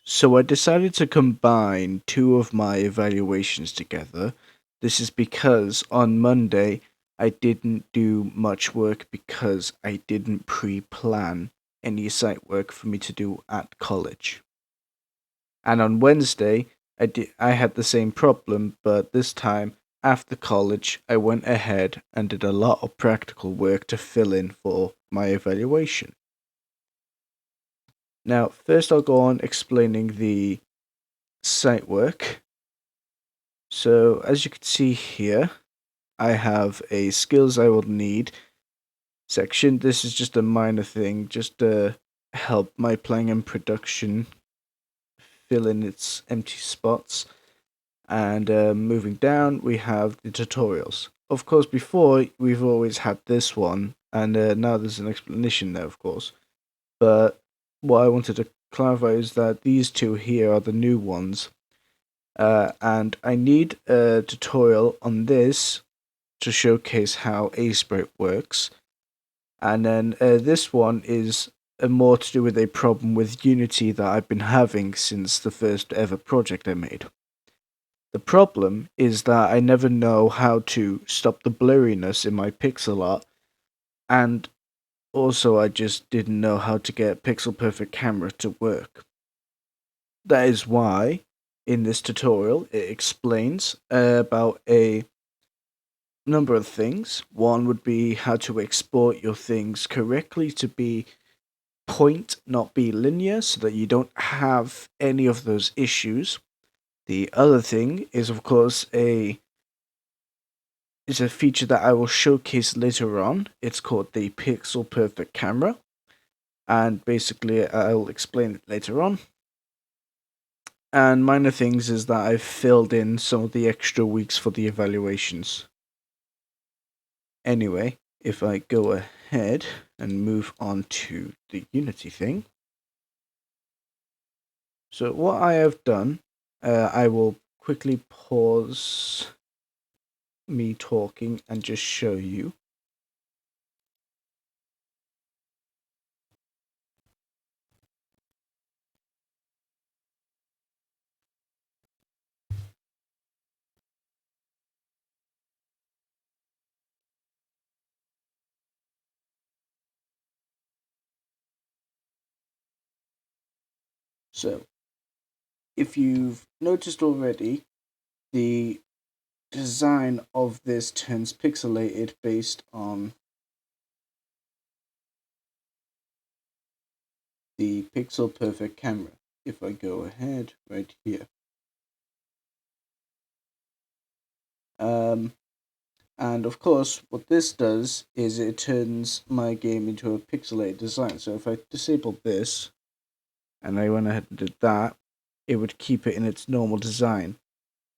So I decided to combine two of my evaluations together. This is because on Monday I didn't do much work because I didn't pre-plan any site work for me to do at college. And on Wednesday I had the same problem, but this time after college I went ahead and did a lot of practical work to fill in for my evaluation. Now, first I'll go on explaining the site work. So as you can see here, I have a skills I will need section. This is just a minor thing, just to help my playing and production fill in its empty spots. And moving down, we have the tutorials. Of course, before we've always had this one, and now there's an explanation there, of course. But what I wanted to clarify is that these two here are the new ones. And I need a tutorial on this to showcase how Aseprite works. And then this one is more to do with a problem with Unity that I've been having since the first ever project I made. The problem is that I never know how to stop the blurriness in my pixel art, and also I just didn't know how to get Pixel Perfect Camera to work. That is why in this tutorial it explains about a number of things. One would be how to export your things correctly to be point, not be linear, so that you don't have any of those issues. The other thing is, of course, a feature that I will showcase later on. It's called the Pixel Perfect Camera, and basically I'll explain it later on. And minor things is that I've filled in some of the extra weeks for the evaluations. Anyway, if I go ahead and move on to the Unity thing. So what I have done, I will quickly pause me talking and just show you. So if you've noticed already, the design of this turns pixelated based on the Pixel Perfect camera. If I go ahead right here. And of course, what this does is it turns my game into a pixelated design. So if I disable this, and I went ahead and did that, it would keep it in its normal design.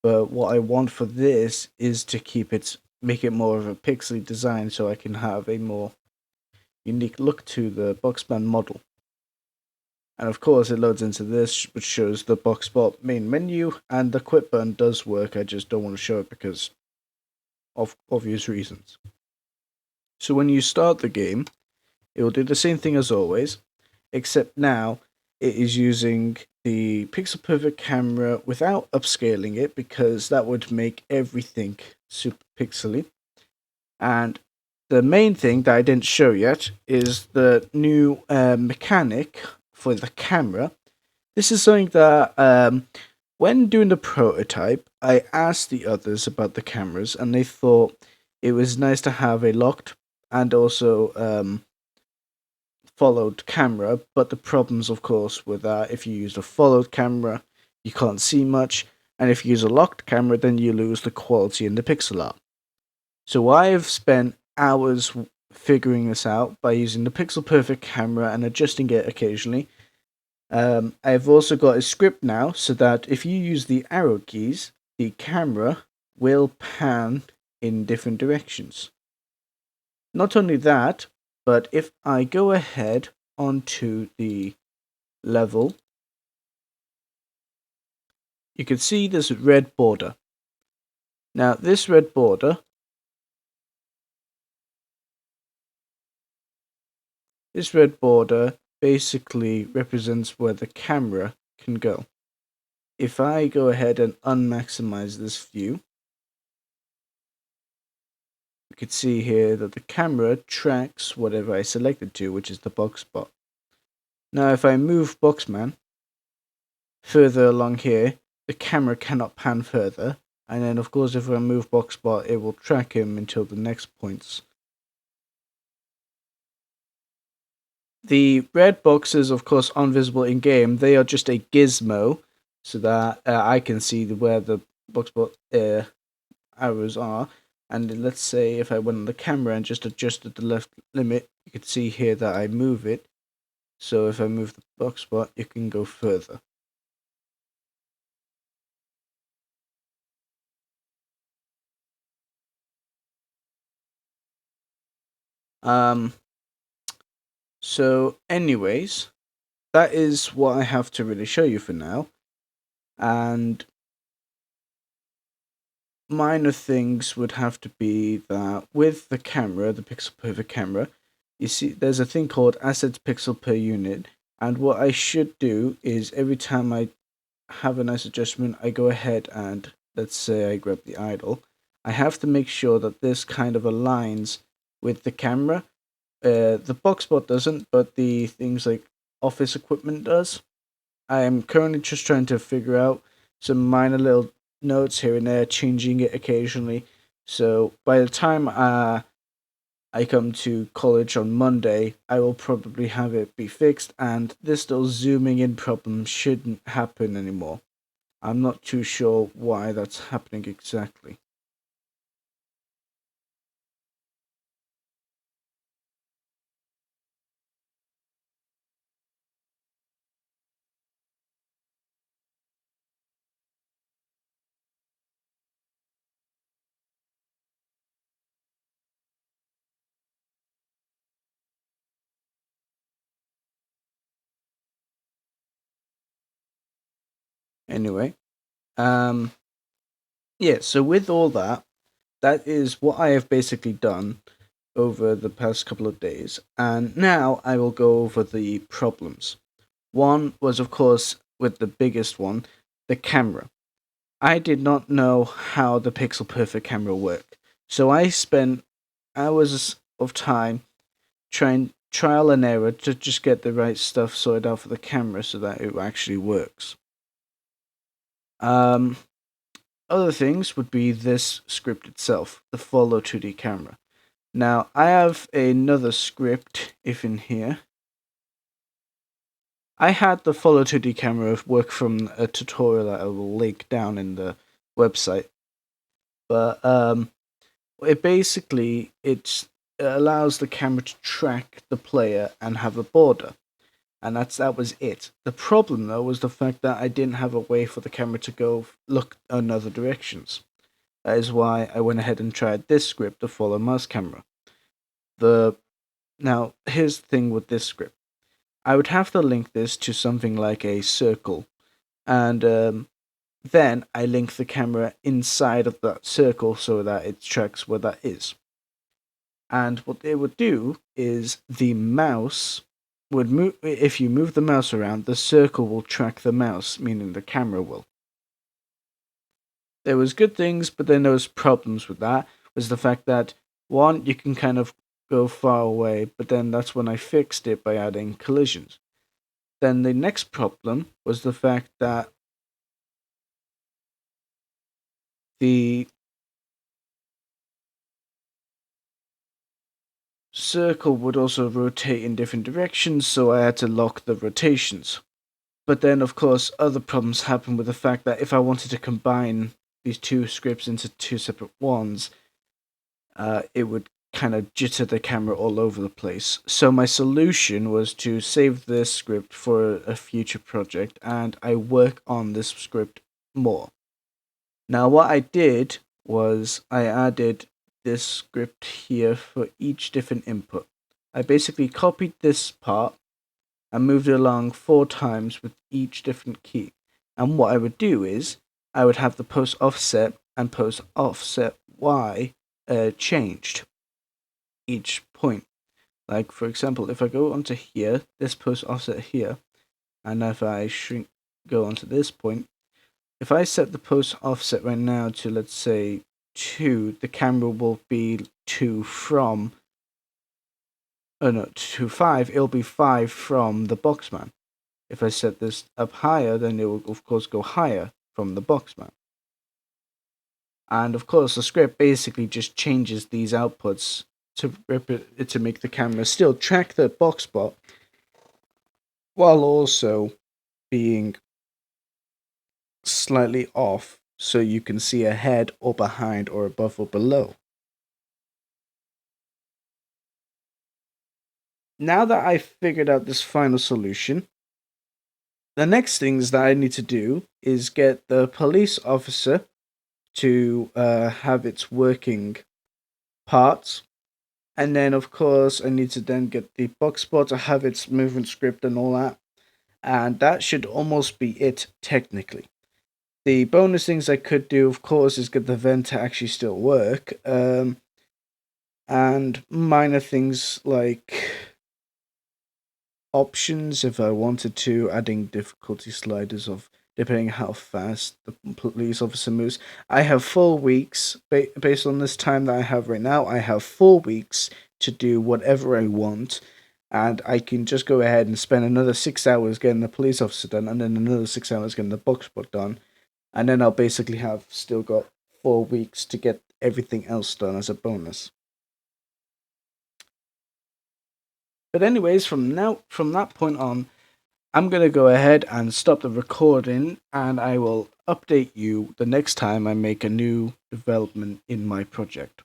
But what I want for this is to make it more of a pixely design, so I can have a more unique look to the Boxman model. And of course it loads into this, which shows the Boxbot main menu, and the quit button does work. I just don't want to show it because of obvious reasons. So when you start the game, it will do the same thing as always, except now it is using the Pixel Perfect camera without upscaling it, because that would make everything super pixely. And the main thing that I didn't show yet is the new mechanic for the camera. This is something that when doing the prototype, I asked the others about the cameras, and they thought it was nice to have a locked and also followed camera. But the problems, of course, were that if you use a followed camera, you can't see much, and if you use a locked camera, then you lose the quality in the pixel art. So I've spent hours figuring this out by using the Pixel Perfect camera and adjusting it occasionally. I've also got a script now so that if you use the arrow keys, the camera will pan in different directions. Not only that, but if I go ahead onto the level, you can see this red border. Now this red border basically represents where the camera can go. If I go ahead and unmaximize this view, you can see here that the camera tracks whatever I selected to, which is the box spot. Now if I move Boxman further along here, the camera cannot pan further, and then of course if I move Boxspot, it will track him until the next points. The red boxes, of course, aren't visible in game. They are just a gizmo, so that I can see where the Boxspot arrows are. And let's say if I went on the camera and just adjusted the left limit, you could see here that I move it. So if I move the Boxspot, it can go further. So anyways, that is what I have to really show you for now. And minor things would have to be that with the camera, the pixel perfect camera, you see there's a thing called assets pixel per unit. And what I should do is every time I have a nice adjustment, I go ahead and let's say I grab the idle. I have to make sure that this kind of aligns with the camera. The Boxspot doesn't, but the things like office equipment does. I am currently just trying to figure out some minor little notes here and there, changing it occasionally. So by the time I come to college on Monday, I will probably have it be fixed, and this little zooming in problem shouldn't happen anymore. I'm not too sure why that's happening exactly. Anyway, yeah, so with all that, that is what I have basically done over the past couple of days. And now I will go over the problems. One was, of course, with the biggest one, the camera. I did not know how the Pixel Perfect camera worked. So I spent hours of time trying trial and error to just get the right stuff sorted out for the camera so that it actually works. Other things would be this script itself, the Follow 2D camera. Now, I have another script, if in here. I had the Follow 2D camera work from a tutorial that I will link down in the website. But it allows the camera to track the player and have a border. And that was it. The problem though was the fact that I didn't have a way for the camera to go look in other directions. That is why I went ahead and tried this script, the Follow Mouse camera. Now here's the thing with this script. I would have to link this to something like a circle, and then I link the camera inside of that circle so that it tracks where that is. And what it would do is the mouse would move. If you move the mouse around, the circle will track the mouse, meaning the camera will. There was good things, but then there was problems with that. Was the fact that one, you can kind of go far away, but then that's when I fixed it by adding collisions. Then the next problem was the fact that the circle would also rotate in different directions, so I had to lock the rotations. But then, of course, other problems happened with the fact that if I wanted to combine these two scripts into two separate ones, it would kind of jitter the camera all over the place. So my solution was to save this script for a future project, and I work on this script more. Now, what I did was I added this script here for each different input. I basically copied this part and moved it along 4 times with each different key. And what I would do is I would have the post offset and post offset Y changed each point. Like for example, if I go onto here, this post offset here, and if I shrink go on to this point. If I set the post offset right now to, let's say, 2, the camera will be 2 from, oh no, to 5, it'll be 5 from the Boxman. If I set this up higher, then it will of course go higher from the Boxman. And of course, the script basically just changes these outputs to make the camera still track the box spot, while also being slightly off so you can see ahead or behind or above or below. Now that I've figured out this final solution, the next things that I need to do is get the police officer to have its working parts. And then, of course, I need to then get the box spot to have its movement script and all that. And that should almost be it, technically. The bonus things I could do, of course, is get the vent to actually still work. And minor things like options, if I wanted to, adding difficulty sliders of depending how fast the police officer moves. I have 4 weeks, based on this time that I have right now, I have 4 weeks to do whatever I want, and I can just go ahead and spend another 6 hours getting the police officer done, and then another 6 hours getting the box spot done, and then I'll basically have still got 4 weeks to get everything else done as a bonus. But anyways, from that point on, I'm going to go ahead and stop the recording, and I will update you the next time I make a new development in my project.